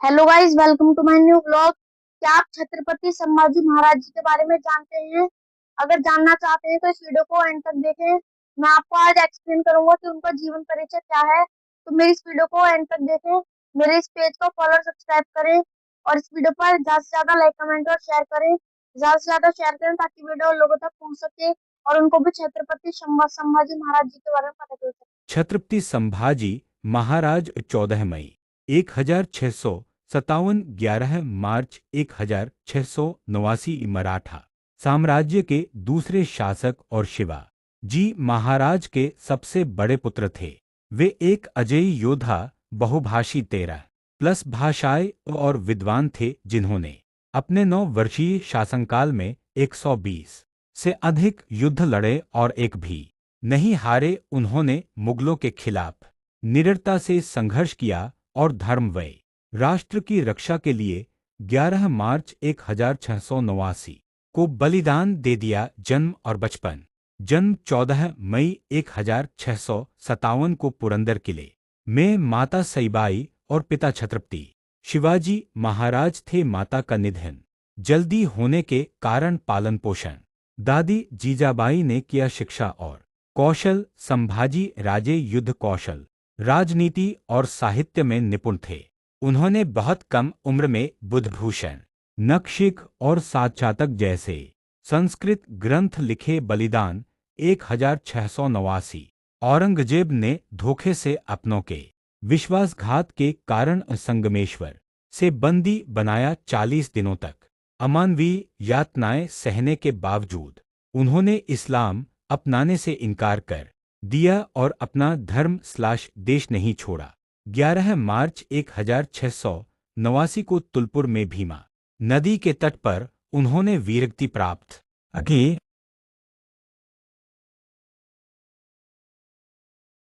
Hello guys, welcome to my new blog. क्या आप छत्रपति संभाजी महाराज जी के बारे में जानते हैं? अगर जानना चाहते हैं तो इस वीडियो को एंड तक देखें। मैं आपको आज एक्सप्लेन करूंगा कि उनका जीवन परिचय क्या है। तो मेरी इस वीडियो को एंड तक देखें। मेरे इस पेज को फॉलो और सब्सक्राइब करें और इस वीडियो पर ज्यादा से ज्यादा लाइक कमेंट और शेयर करें। ज्यादा से ज्यादा शेयर करें ताकि वीडियो लोगों तक पहुंच सके और उनको भी छत्रपति संभाजी महाराज जी के बारे में पता चल सके। छत्रपति संभाजी महाराज 14 मई 1657 11 मार्च 1689 मराठा साम्राज्य के दूसरे शासक और शिवा जी महाराज के सबसे बड़े पुत्र थे। वे एक अजेय योद्धा, बहुभाषी 13+ भाषाएं और विद्वान थे, जिन्होंने अपने 9 वर्षीय शासनकाल में 120 से अधिक युद्ध लड़े और एक भी नहीं हारे। उन्होंने मुगलों के खिलाफ निडरता से संघर्ष किया और धर्म व राष्ट्र की रक्षा के लिए 11 मार्च 1689 को बलिदान दे दिया। जन्म और बचपन। जन्म 14 मई 1657 को पुरंदर किले में माता सईबाई और पिता छत्रपति शिवाजी महाराज थे। माता का निधन जल्दी होने के कारण पालन पोषण दादी जीजाबाई ने किया। शिक्षा और कौशल। संभाजी राजे युद्ध कौशल, राजनीति और साहित्य में निपुण थे। उन्होंने बहुत कम उम्र में बुद्धभूषण, नखशिख और सातजातक जैसे संस्कृत ग्रंथ लिखे। बलिदान 1689। औरंगजेब ने धोखे से अपनों के विश्वासघात के कारण संगमेश्वर से बंदी बनाया। 40 दिनों तक अमानवीय यातनाएं सहने के बावजूद उन्होंने इस्लाम अपनाने से इनकार कर दिया और अपना धर्म/देश नहीं छोड़ा। 11 मार्च 1689 को तुलपुर में भीमा नदी के तट पर उन्होंने वीरगति प्राप्त की।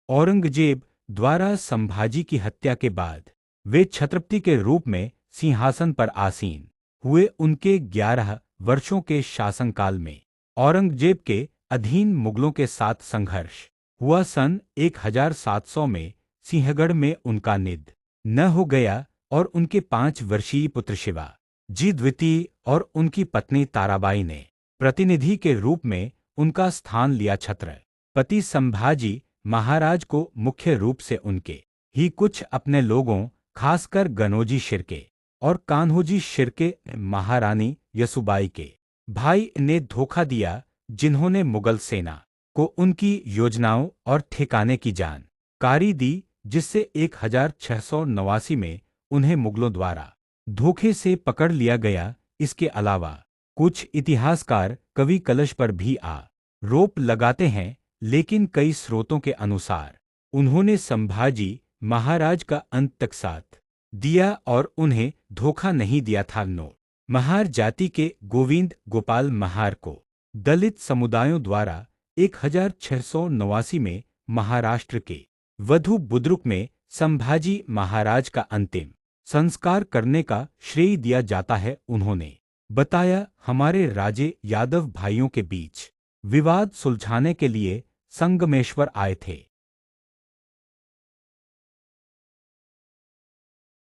औरंगजेब द्वारा संभाजी की हत्या के बाद वे छत्रपति के रूप में सिंहासन पर आसीन हुए। उनके 11 वर्षों के शासनकाल में औरंगजेब के अधीन मुगलों के साथ संघर्ष हुआ। सन 1700 में सिंहगढ़ में उनका निधन हो गया और उनके 5 वर्षीय पुत्र शिवा जी द्वितीय और उनकी पत्नी ताराबाई ने प्रतिनिधि के रूप में उनका स्थान लिया। छत्रपति संभाजी महाराज को मुख्य रूप से उनके ही कुछ अपने लोगों, खासकर गनोजी शिर्के और कान्होजी शिर्के, महारानी यसुबाई के भाई ने धोखा दिया, जिन्होंने मुगल सेना को उनकी योजनाओं और ठिकाने की जानकारी दी, जिससे 1689 में उन्हें मुगलों द्वारा धोखे से पकड़ लिया गया। इसके अलावा कुछ इतिहासकार कवि कलश पर भी आरोप लगाते हैं, लेकिन कई स्रोतों के अनुसार उन्होंने संभाजी महाराज का अंत तक साथ दिया और उन्हें धोखा नहीं दिया था। महार जाति के गोविंद गोपाल महार को दलित समुदायों द्वारा 1689 में महाराष्ट्र के वधु बुद्रुक में संभाजी महाराज का अंतिम संस्कार करने का श्रेय दिया जाता है। उन्होंने बताया, हमारे राजे यादव भाइयों के बीच विवाद सुलझाने के लिए संगमेश्वर आए थे।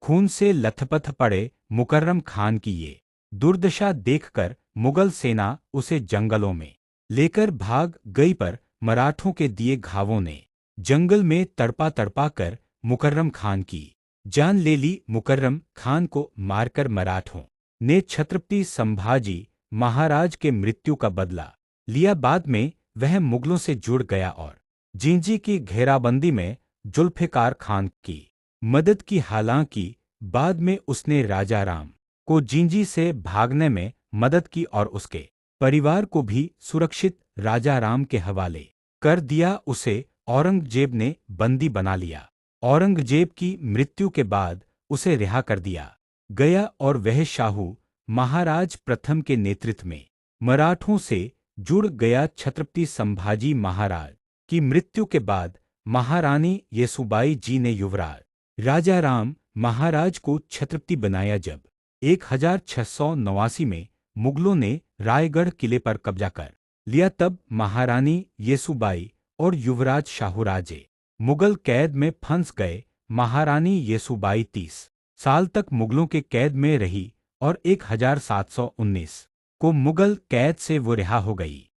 खून से लथपथ पड़े मुकर्रम खान की ये दुर्दशा देखकर मुगल सेना उसे जंगलों में लेकर भाग गई, पर मराठों के दिए घावों ने जंगल में तड़पा तड़पा कर मुकर्रम खान की जान ले ली। मुकर्रम खान को मारकर मराठों ने छत्रपति संभाजी महाराज के मृत्यु का बदला लिया। बाद में वह मुगलों से जुड़ गया और जिंजी की घेराबंदी में जुल्फिकार खान की मदद की। हालांकि बाद में उसने राजा राम को जिंजी से भागने में मदद की और उसके परिवार को भी सुरक्षित राजा राम के हवाले कर दिया। उसे औरंगजेब ने बंदी बना लिया। औरंगजेब की मृत्यु के बाद उसे रिहा कर दिया गया और वह शाहू महाराज प्रथम के नेतृत्व में मराठों से जुड़ गया। छत्रपति संभाजी महाराज की मृत्यु के बाद महारानी येसुबाई जी ने युवराज राजा राम महाराज को छत्रपति बनाया। जब 1689 में मुगलों ने रायगढ़ किले पर कब्जा कर लिया, तब महारानी येसुबाई और युवराज शाहू राजे मुगल कैद में फंस गए। महारानी येसुबाई 30 साल तक मुगलों के कैद में रही और 1719 को मुगल कैद से वो रिहा हो गई।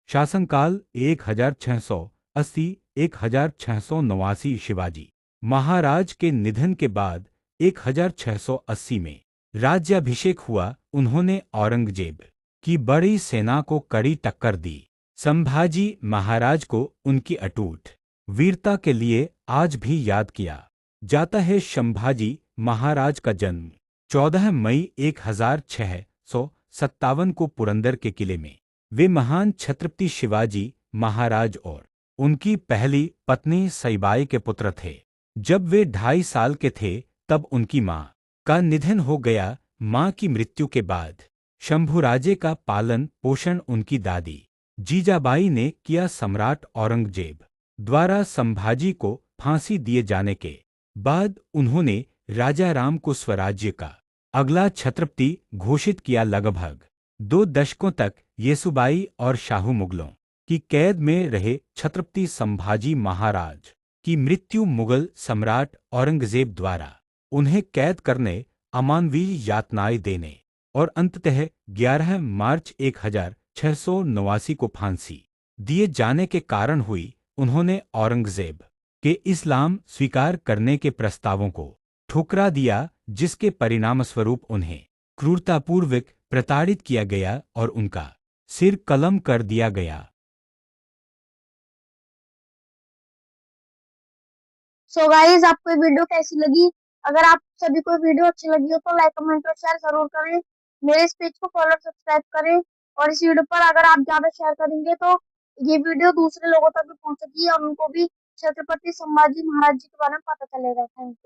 शासनकाल 1680-1689 शिवाजी महाराज के निधन के बाद 1680 में राज्याभिषेक हुआ। उन्होंने औरंगजेब की बड़ी सेना को कड़ी टक्कर दी। संभाजी महाराज को उनकी अटूट वीरता के लिए आज भी याद किया जाता है। संभाजी महाराज का जन्म 14 मई 1657 को पुरंदर के किले में वे महान छत्रपति शिवाजी महाराज और उनकी पहली पत्नी सईबाई के पुत्र थे। जब वे 2.5 साल के थे तब उनकी मां का निधन हो गया। मां की मृत्यु के बाद शंभुराजे का पालन पोषण उनकी दादी जीजाबाई ने किया। सम्राट औरंगजेब द्वारा संभाजी को फांसी दिए जाने के बाद उन्होंने राजा राम को स्वराज्य का अगला छत्रपति घोषित किया। लगभग 2 दशकों तक येसुबाई और शाहू मुगलों की कैद में रहे। छत्रपति संभाजी महाराज की मृत्यु मुगल सम्राट औरंगजेब द्वारा उन्हें कैद करने, अमानवीय यातनाएं देने और अंततः 11 मार्च 1689 को फांसी दिए जाने के कारण हुई। उन्होंने औरंगजेब के इस्लाम स्वीकार करने के प्रस्तावों को ठुकरा दिया, जिसके परिणामस्वरूप उन्हें क्रूरतापूर्वक प्रताड़ित किया गया और उनका सिर कलम कर दिया गया। सो गाइस, आपको ये वीडियो कैसी लगी? अगर आप सभी को वीडियो अच्छी लगी हो तो लाइक, कमेंट और शेयर जरूर करें। मेरे इस पेज को फॉलो, सब्सक्राइब करें और इस वीडियो पर अगर आप ज्यादा शेयर करेंगे तो ये वीडियो दूसरे लोगों तक भी पहुंचेगी और उनको भी छत्रपति संभाजी महाराज जी के बारे में पता चलेगा। Thank you.